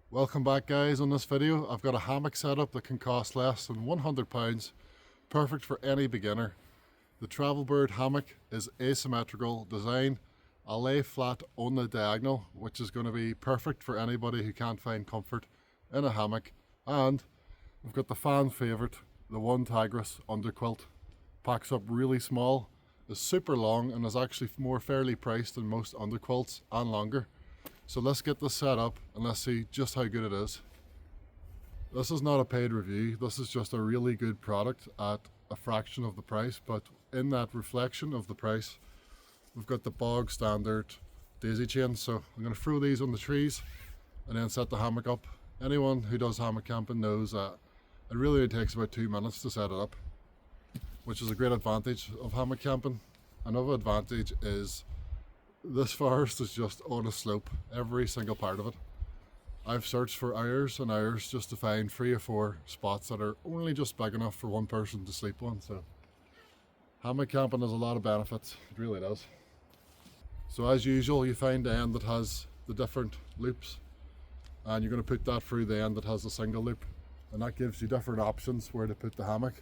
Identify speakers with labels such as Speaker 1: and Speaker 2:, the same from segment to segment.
Speaker 1: Welcome back guys. On this video I've got a hammock setup that can cost less than £100, perfect for any beginner. The Travelbird hammock is asymmetrical design. I'll lay flat on the diagonal, which is going to be perfect for anybody who can't find comfort in a hammock. And we've got the fan favourite, the Onetigris underquilt. Packs up really small, is super long, and is actually more fairly priced than most underquilts and longer. So let's get this set up and let's see just how good it is. This is not a paid review, this is just a really good product at a fraction of the price, but in that reflection of the price, we've got the bog standard daisy chains. So I'm going to throw these on the trees and then set the hammock up. Anyone who does hammock camping knows that it really only takes about 2 minutes to set it up, which is a great advantage of hammock camping. Another advantage is this forest is just on a slope, every single part of it. I've searched for hours and hours just to find 3 or 4 spots that are only just big enough for one person to sleep on. So hammock camping has a lot of benefits, it really does. So as usual, you find the end that has the different loops and you're going to put that through the end that has a single loop, and that gives you different options where to put the hammock.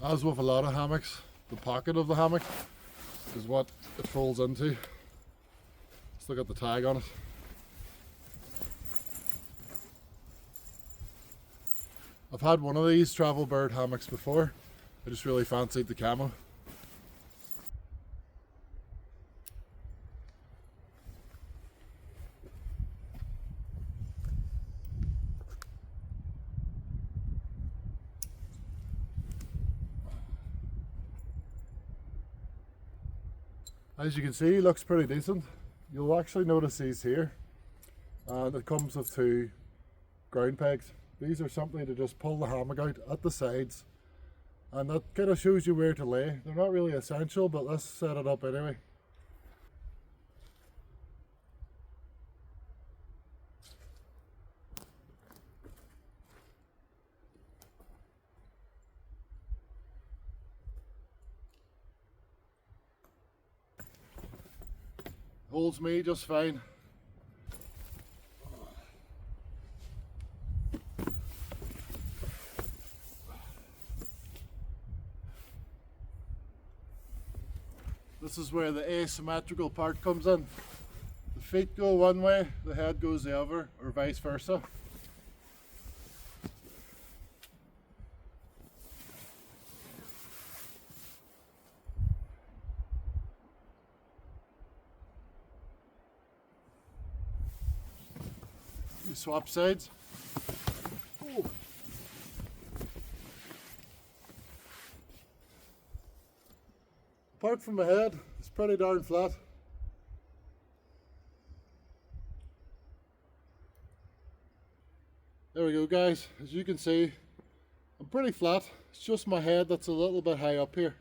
Speaker 1: As with a lot of hammocks, the pocket of the hammock is what it folds into. Still got the tag on it. I've had one of these Travelbird hammocks before. I just really fancied the camo. As you can see, it looks pretty decent. You'll actually notice these here, and it comes with 2 ground pegs. These are simply to just pull the hammock out at the sides, and that kind of shows you where to lay. They're not really essential, but let's set it up anyway. Holds me just fine. This is where the asymmetrical part comes in. The feet go one way, the head goes the other, or vice versa. You swap sides. Ooh. Apart from the head, it's pretty darn flat. There we go guys, as you can see, I'm pretty flat. It's just my head that's a little bit high up here,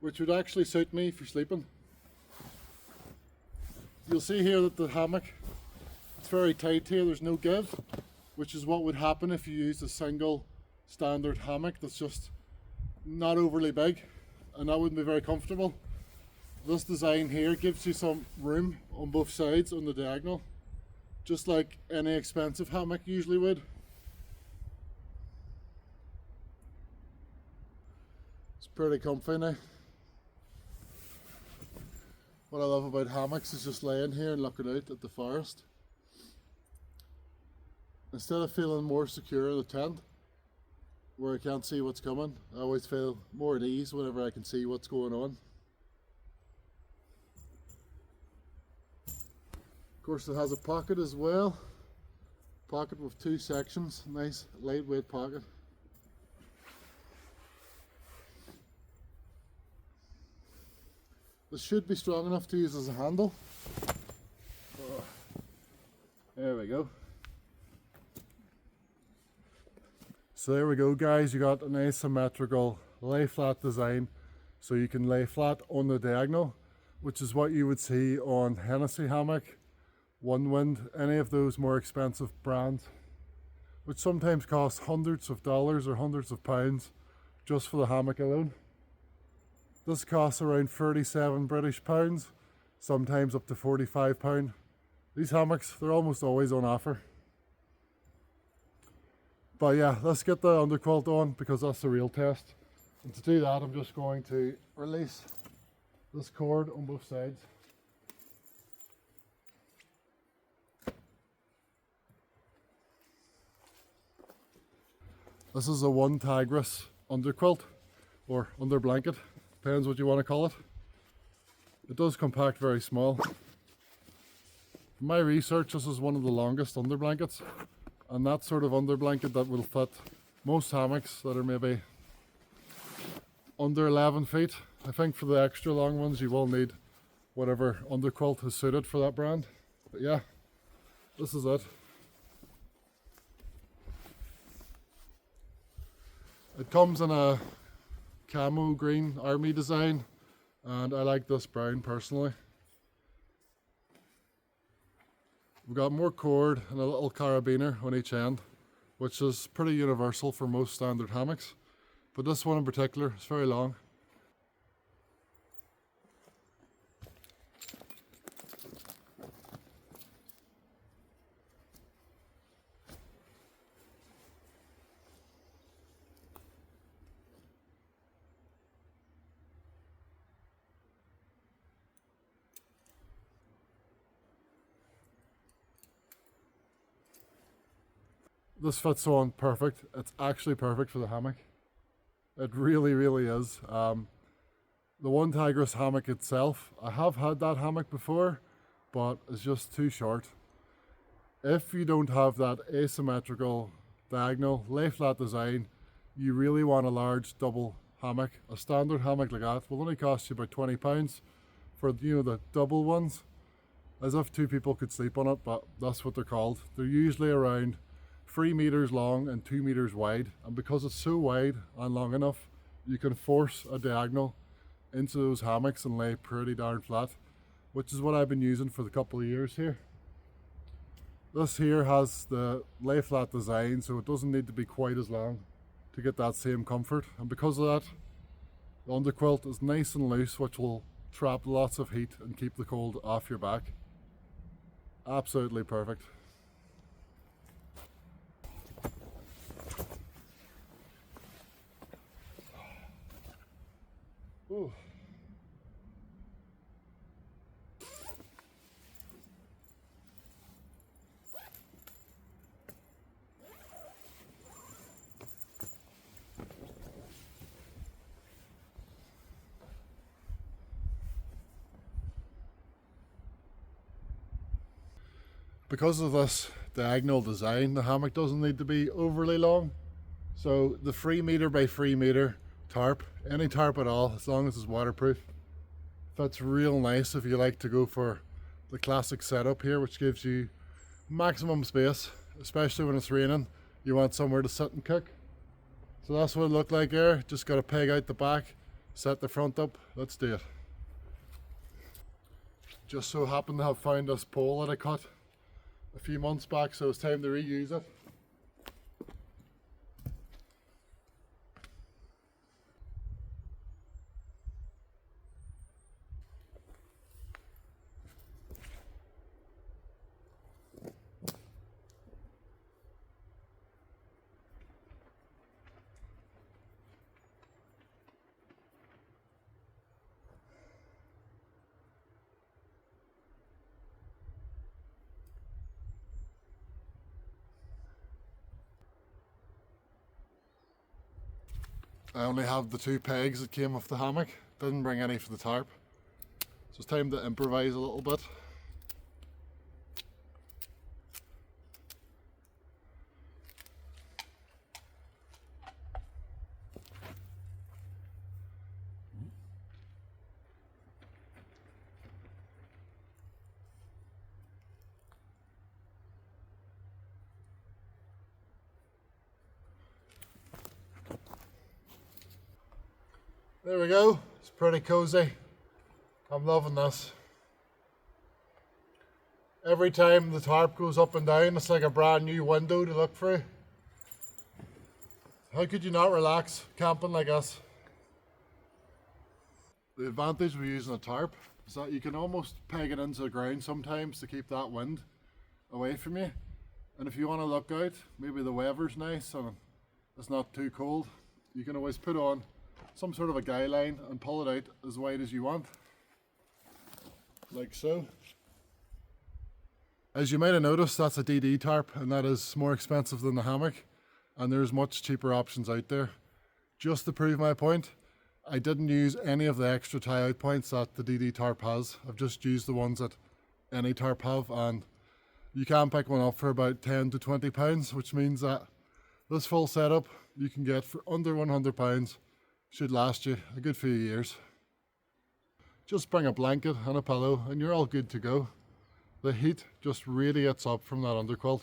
Speaker 1: which would actually suit me for sleeping. You'll see here that the hammock, it's very tight here, there's no give, which is what would happen if you used a single standard hammock that's just not overly big, and that wouldn't be very comfortable. This design here gives you some room on both sides on the diagonal, just like any expensive hammock usually would. It's pretty comfy now. What I love about hammocks is just laying here and looking out at the forest. Instead of feeling more secure in the tent, where I can't see what's coming, I always feel more at ease whenever I can see what's going on. Of course, it has a pocket as well. Pocket with 2 sections, nice lightweight pocket. This should be strong enough to use as a handle. Oh, there we go. So there we go guys, you got an asymmetrical lay flat design. so you can lay flat on the diagonal, which is what you would see on Hennessy hammock, One Wind, any of those more expensive brands, which sometimes cost hundreds of dollars or hundreds of pounds just for the hammock alone. This costs around 37 British pounds, sometimes up to 45 pound. These hammocks, they're almost always on offer. But yeah, let's get the underquilt on because that's the real test. And to do that, I'm just going to release this cord on both sides. This is a Onetigris underquilt, or under blanket, depends what you want to call it. It does compact very small. From my research, this is one of the longest under blankets, and that sort of under blanket that will fit most hammocks that are maybe under 11 feet. I think for the extra long ones you will need whatever underquilt is suited for that brand. But yeah, this is it. It comes in a camo green army design, and I like this brown personally. We've got more cord and a little carabiner on each end, which is pretty universal for most standard hammocks, but this one in particular is very long. This fits on perfect. It's actually perfect for the hammock. It really, really is. The Onetigris hammock itself, I have had that hammock before, but it's just too short. If you don't have that asymmetrical diagonal lay flat design, you really want a large double hammock. A standard hammock like that will only cost you about £20 for, you know, the double ones, as if two people could sleep on it, but that's what they're called. They're usually around 3 meters long and 2 meters wide, and because it's so wide and long enough, you can force a diagonal into those hammocks and lay pretty darn flat, which is what I've been using for the couple of years here. This here has the lay flat design, so it doesn't need to be quite as long to get that same comfort, and because of that, the underquilt is nice and loose, which will trap lots of heat and keep the cold off your back. Absolutely perfect. Ooh. Because of this diagonal design, the hammock doesn't need to be overly long. So the 3 meter by 3 meter tarp, any tarp at all, as long as it's waterproof, fits real nice if you like to go for the classic setup here, which gives you maximum space, especially when it's raining. You want somewhere to sit and cook. So that's what it looked like there. Just got to peg out the back, set the front up. Let's do it. Just so happened to have found this pole that I cut a few months back, so it's time to reuse it. I only have the 2 pegs that came off the hammock, didn't bring any for the tarp, so it's time to improvise a little bit. There we go, it's pretty cozy. I'm loving this. Every time the tarp goes up and down, it's like a brand new window to look through. How could you not relax camping like this? The advantage with using a tarp is that you can almost peg it into the ground sometimes to keep that wind away from you. And if you want to look out, maybe the weather's nice and it's not too cold, you can always put on some sort of a guy line and pull it out as wide as you want, like so. As you might have noticed, that's a DD tarp, and that is more expensive than the hammock, and there's much cheaper options out there. Just to prove my point, I didn't use any of the extra tie-out points that the DD tarp has. I've just used the ones that any tarp have, and you can pick one up for about 10 to 20 pounds, which means that this full setup you can get for under 100 pounds. Should last you a good few years. Just bring a blanket and a pillow and you're all good to go. The heat just radiates up from that underquilt.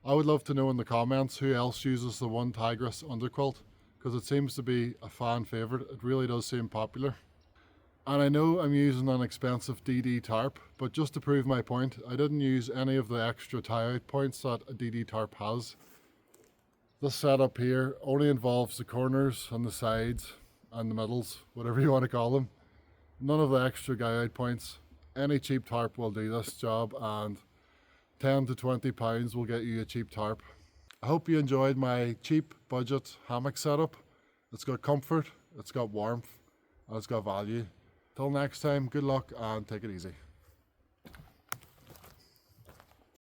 Speaker 1: I would love to know in the comments who else uses the Onetigris underquilt, because it seems to be a fan favourite. It really does seem popular. And I know I'm using an expensive DD tarp, but just to prove my point, I didn't use any of the extra tie-out points that a DD tarp has. This setup here only involves the corners and the sides and the middles, whatever you want to call them. None of the extra guy-out points. Any cheap tarp will do this job, and 10 to 20 pounds will get you a cheap tarp. I hope you enjoyed my cheap budget hammock setup. It's got comfort, it's got warmth, and it's got value. Till next time, good luck and take it easy.